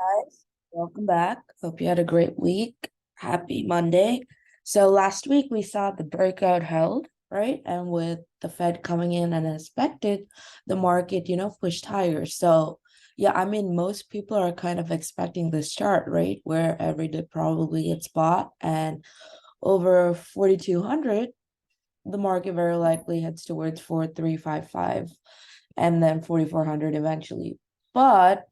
Guys, welcome back. Hope you had a great week. Happy Monday. So last week we saw the breakout held, right? And with the Fed coming in and expected, the market, pushed higher. So yeah, I mean, most people are kind of expecting this chart, right? Where every day probably gets bought and over 4,200, the market very likely heads towards 4,355 and then 4,400 eventually. But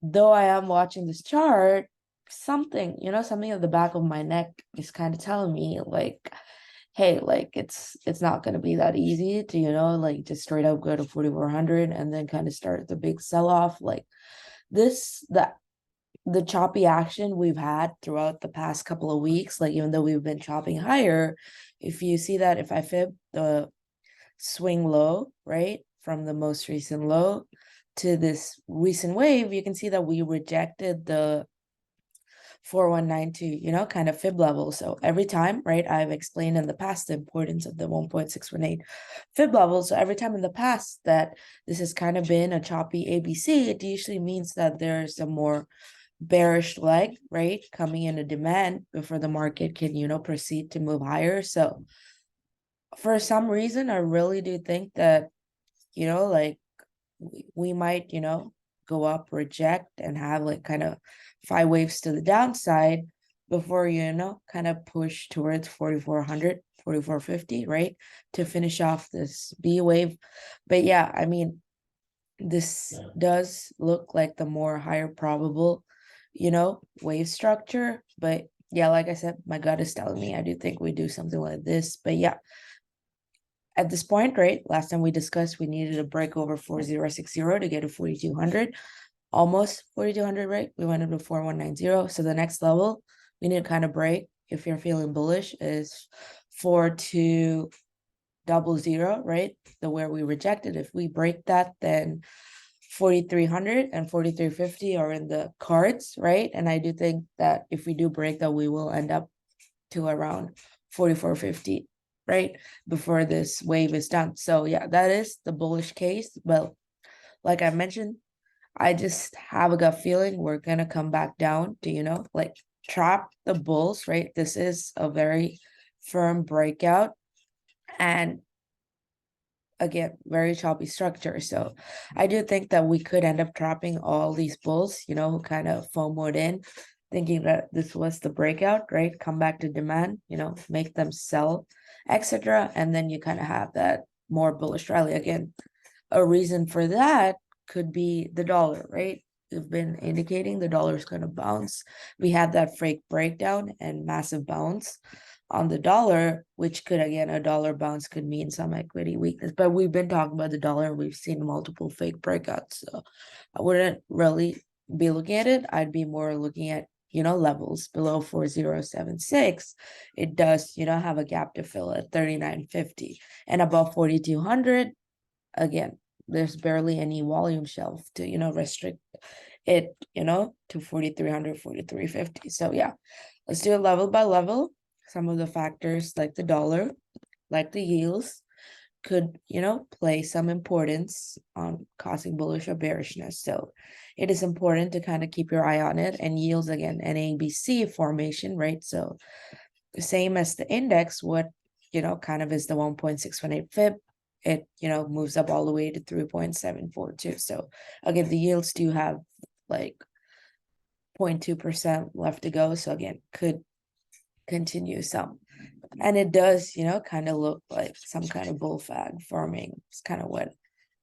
though I am watching this chart, something at the back of my neck is kind of telling me like, hey, like it's not gonna be that easy to, like just straight up go to 4,400 and then kind of start the big sell-off. Like the choppy action we've had throughout the past couple of weeks, like even though we've been chopping higher, if you see that if I fib the swing low, right, from the most recent low to this recent wave, you can see that we rejected the 4192, kind of fib level. So every time, right, I've explained in the past the importance of the 1.618 fib level. So every time in the past that this has kind of been a choppy ABC, it usually means that there's a more bearish leg, right, coming in a demand before the market can, proceed to move higher. So for some reason, I really do think that, like we might, go up, reject, and have like kind of 5 waves to the downside before, kind of push towards 4,400, 4,450, right? To finish off this B wave. But yeah, I mean, this does look like the more higher probable, wave structure. But yeah, like I said, my gut is telling me I do think we do something like this. But yeah, at this point, right, last time we discussed we needed a break over 4,060 to get to 4,200, almost 4,200, right? We went into 4,190. So the next level we need to kind of break, if you're feeling bullish, is 4,200, right? The where we rejected. If we break that, then 4,300 and 4,350 are in the cards, right? And I do think that if we do break that, we will end up to around 4,450, right, before this wave is done. So yeah, that is the bullish case. But like I mentioned, I just have a gut feeling we're gonna come back down to, like trap the bulls, right? This is a very firm breakout and again, very choppy structure. So I do think that we could end up trapping all these bulls, who kind of FOMOed in, thinking that this was the breakout, right? Come back to demand, make them sell, etc. And then you kind of have that more bullish rally. Again, a reason for that could be the dollar, right? We've been indicating the dollar is going to bounce. We had that fake breakdown and massive bounce on the dollar, which could, again, a dollar bounce could mean some equity weakness. But we've been talking about the dollar. We've seen multiple fake breakouts. So I wouldn't really be looking at it. I'd be more looking at, levels below 4,076. It does, have a gap to fill at 39.50 and above 4,200. Again, there's barely any volume shelf to, restrict it, to 4,300, 4,350. So yeah, let's do it level by level. Some of the factors like the dollar, like the yields, could, play some importance on causing bullish or bearishness. So it is important to kind of keep your eye on it. And yields, again, an ABC formation, right? So same as the index, what, kind of is the 1.618 fib. It, moves up all the way to 3.742. So again, the yields do have like 0.2% left to go. So again, could continue some. And it does, kind of look like some kind of bull flag forming. It's kind of what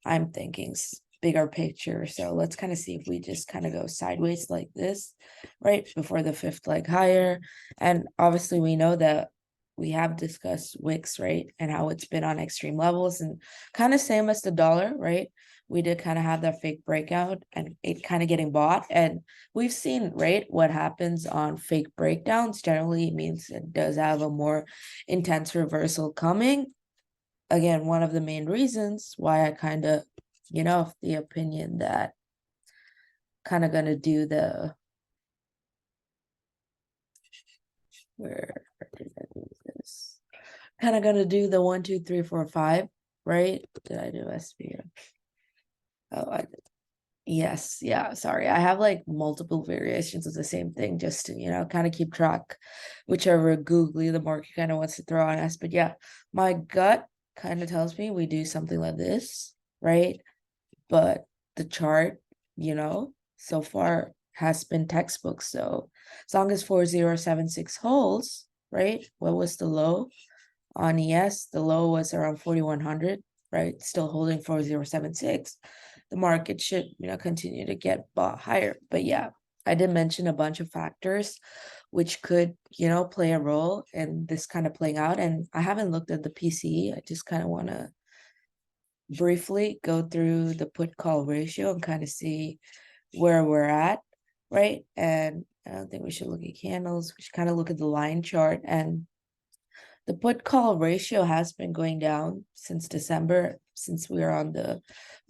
I'm thinking, bigger picture. So let's kind of see if we just kind of go sideways like this, right, before the fifth leg higher. And obviously we know that we have discussed wicks, right, and how it's been on extreme levels, and kind of same as the dollar, right? We did kind of have that fake breakout and it kind of getting bought. And we've seen, right, what happens on fake breakdowns. Generally, it means it does have a more intense reversal coming. Again, one of the main reasons why I kind of, of the opinion that kind of gonna do the, where did I do this? Kind of gonna do the 1, 2, 3, 4, 5, right? Did I do SPF? Oh, I did. Yes, yeah, sorry. I have like multiple variations of the same thing just to, kind of keep track, whichever googly the market kind of wants to throw on us. But yeah, my gut kind of tells me we do something like this, right? But the chart, so far has been textbook. So as long as 4076 holds, right? What was the low on ES? The low was around 4100, right? Still holding 4076. The market should, continue to get bought higher. But yeah, I did mention a bunch of factors which could, play a role in this kind of playing out. And I haven't looked at the PCE. I just kind of want to briefly go through the put call ratio and kind of see where we're at, right? And I don't think we should look at candles. We should kind of look at the line chart. And the put call ratio has been going down since December, since we are on the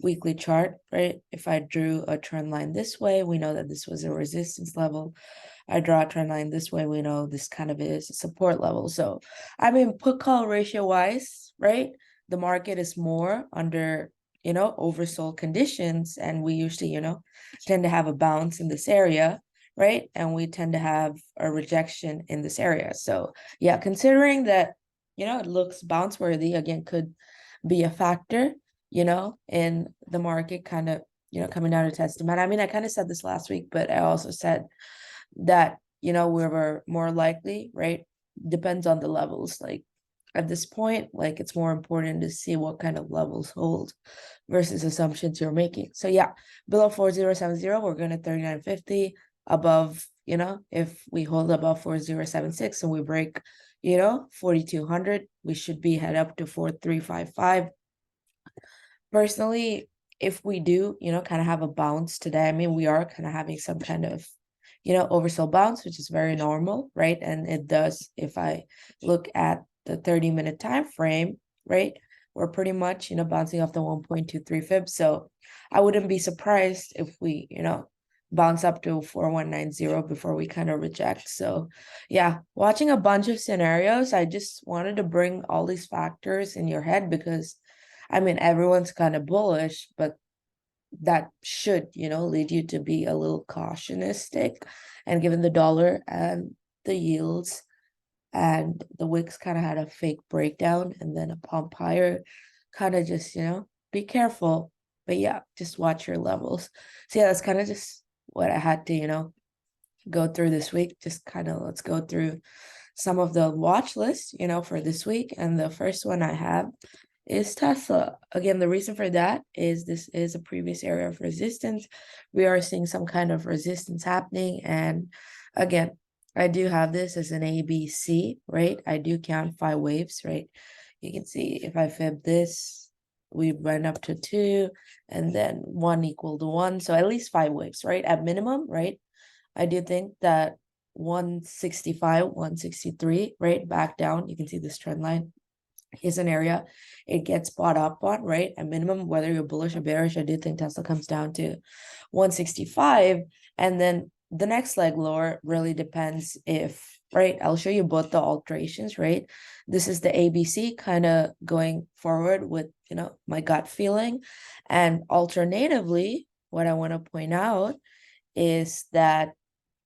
weekly chart, right? If I drew a trend line this way, we know that this was a resistance level. I draw a trend line this way, we know this kind of is a support level. So, I mean, put call ratio wise, right? The market is more under, oversold conditions. And we usually, tend to have a bounce in this area, right? And we tend to have a rejection in this area. So, yeah, considering that, it looks bounce worthy, again, could be a factor, in the market kind of, coming down to test demand. I mean, I kind of said this last week, but I also said that, we were more likely, right? Depends on the levels. Like at this point, like it's more important to see what kind of levels hold versus assumptions you're making. So yeah, below 4070, we're going to 3950. Above, if we hold above 4076 and we break, 4200, we should be head up to 4355. Personally, if we do, kind of have a bounce today, I mean, we are kind of having some kind of, oversold bounce, which is very normal, right? And it does, if I look at the 30-minute time frame, right, we're pretty much, bouncing off the 1.23 fibs. So I wouldn't be surprised if we, bounce up to 4190 before we kind of reject. So yeah, watching a bunch of scenarios, I just wanted to bring all these factors in your head because I mean, everyone's kind of bullish, but that should, lead you to be a little cautionistic. And given the dollar and the yields and the wicks kind of had a fake breakdown and then a pump higher, kind of just, be careful. But yeah, just watch your levels. So yeah, that's kind of just what I had to, go through this week. Just kind of let's go through some of the watch lists, for this week. And the first one I have is Tesla. Again, the reason for that is this is a previous area of resistance. We are seeing some kind of resistance happening. And again, I do have this as an ABC, right? I do count 5 waves, right? You can see if I fib this, we went up to 2 and then 1 equal to 1. So at least 5 waves, right? At minimum, right? I do think that 165, 163, right? Back down. You can see this trend line is an area it gets bought up on, right? At minimum, whether you're bullish or bearish, I do think Tesla comes down to 165. And then the next leg lower really depends if, right? I'll show you both the alterations, right? This is the ABC kind of going forward with, my gut feeling. And alternatively, what I want to point out is that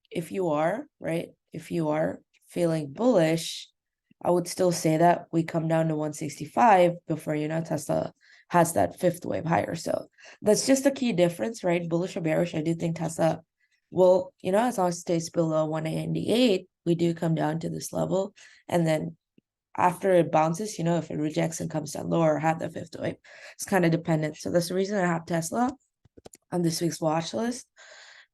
if you are, right, if you are feeling bullish, I would still say that we come down to 165 before, Tesla has that 5th wave higher. So that's just a key difference, right? Bullish or bearish, I do think Tesla will, as long as it stays below 198, we do come down to this level. And then after it bounces, if it rejects and comes down lower, have the 5th wave. It's kind of dependent. So that's the reason I have Tesla on this week's watch list.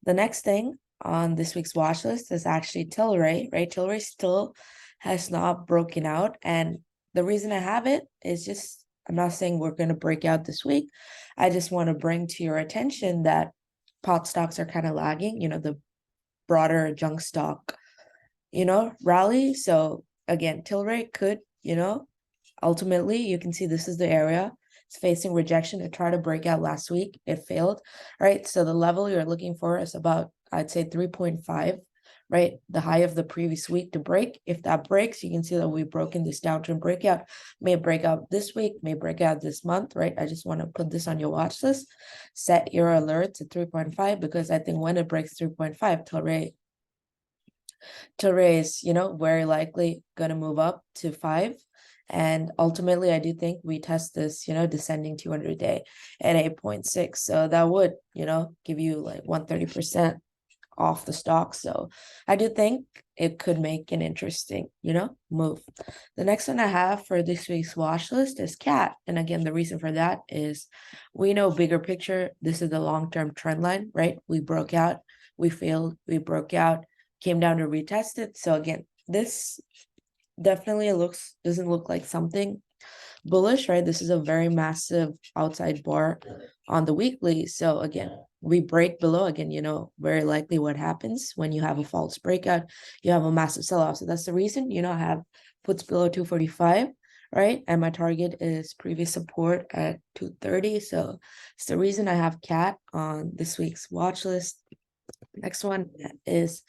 The next thing on this week's watch list is actually TLRY, right? TLRY still has not broken out. And the reason I have it is just, I'm not saying we're going to break out this week. I just want to bring to your attention that pot stocks are kind of lagging, the broader junk stock, rally. So again, TLRY could, ultimately, you can see this is the area. It's facing rejection. It tried to break out last week. It failed, right? So the level you're looking for is about, I'd say 3.5, right? The high of the previous week to break. If that breaks, you can see that we've broken this downtrend breakout, may break out this week, may break out this month, right? I just want to put this on your watch list. Set your alerts at 3.5 because I think when it breaks 3.5, TLRY is, very likely going to move up to 5. And ultimately, I do think we test this, descending 200-day at 8.6. So that would, give you like 130% off the stock. So I do think it could make an interesting, move. The next one I have for this week's watch list is CAT. And again, the reason for that is we know bigger picture. This is the long-term trend line, right? We broke out, we failed, we broke out, came down to retest it. So again, this definitely doesn't look like something bullish, right? This is a very massive outside bar on the weekly. So again, we break below again, very likely what happens when you have a false breakout, you have a massive sell-off. So that's the reason, I have puts below 245, right? And my target is previous support at 230. So it's the reason I have CAT on this week's watch list. Next one is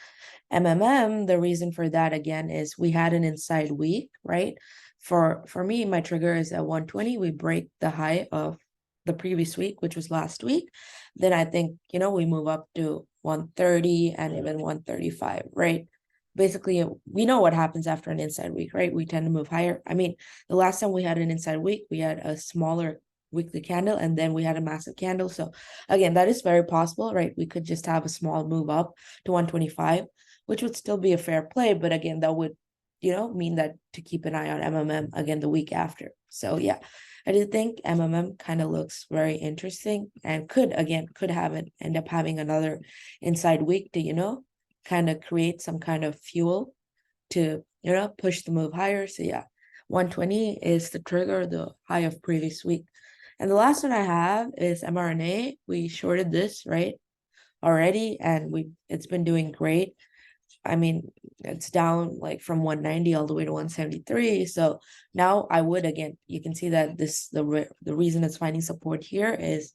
MMM. The reason for that again is we had an inside week, right? For me, my trigger is at 120. We break the high of the previous week, which was last week. Then I think, we move up to 130 and even 135, right? Basically, we know what happens after an inside week, right? We tend to move higher. I mean, the last time we had an inside week, we had a smaller weekly candle and then we had a massive candle. So again, that is very possible, right? We could just have a small move up to 125, which would still be a fair play. But again, that would, mean that to keep an eye on MMM again the week after. So yeah, I do think MMM kind of looks very interesting and could end up having another inside week to, kind of create some kind of fuel to, push the move higher. So yeah, 120 is the trigger, the high of previous week. And the last one I have is mRNA. We shorted this, right, already, and it's been doing great. I mean, it's down like from 190 all the way to 173. So now I would, again, you can see that the reason it's finding support here is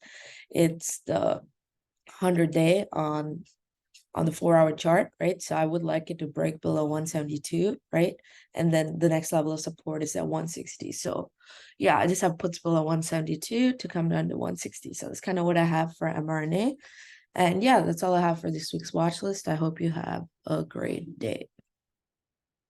it's the 100-day on the 4-hour chart, right? So I would like it to break below 172, right? And then the next level of support is at 160. So yeah, I just have puts below 172 to come down to 160. So that's kind of what I have for mRNA. And yeah, that's all I have for this week's watch list. I hope you have a great day.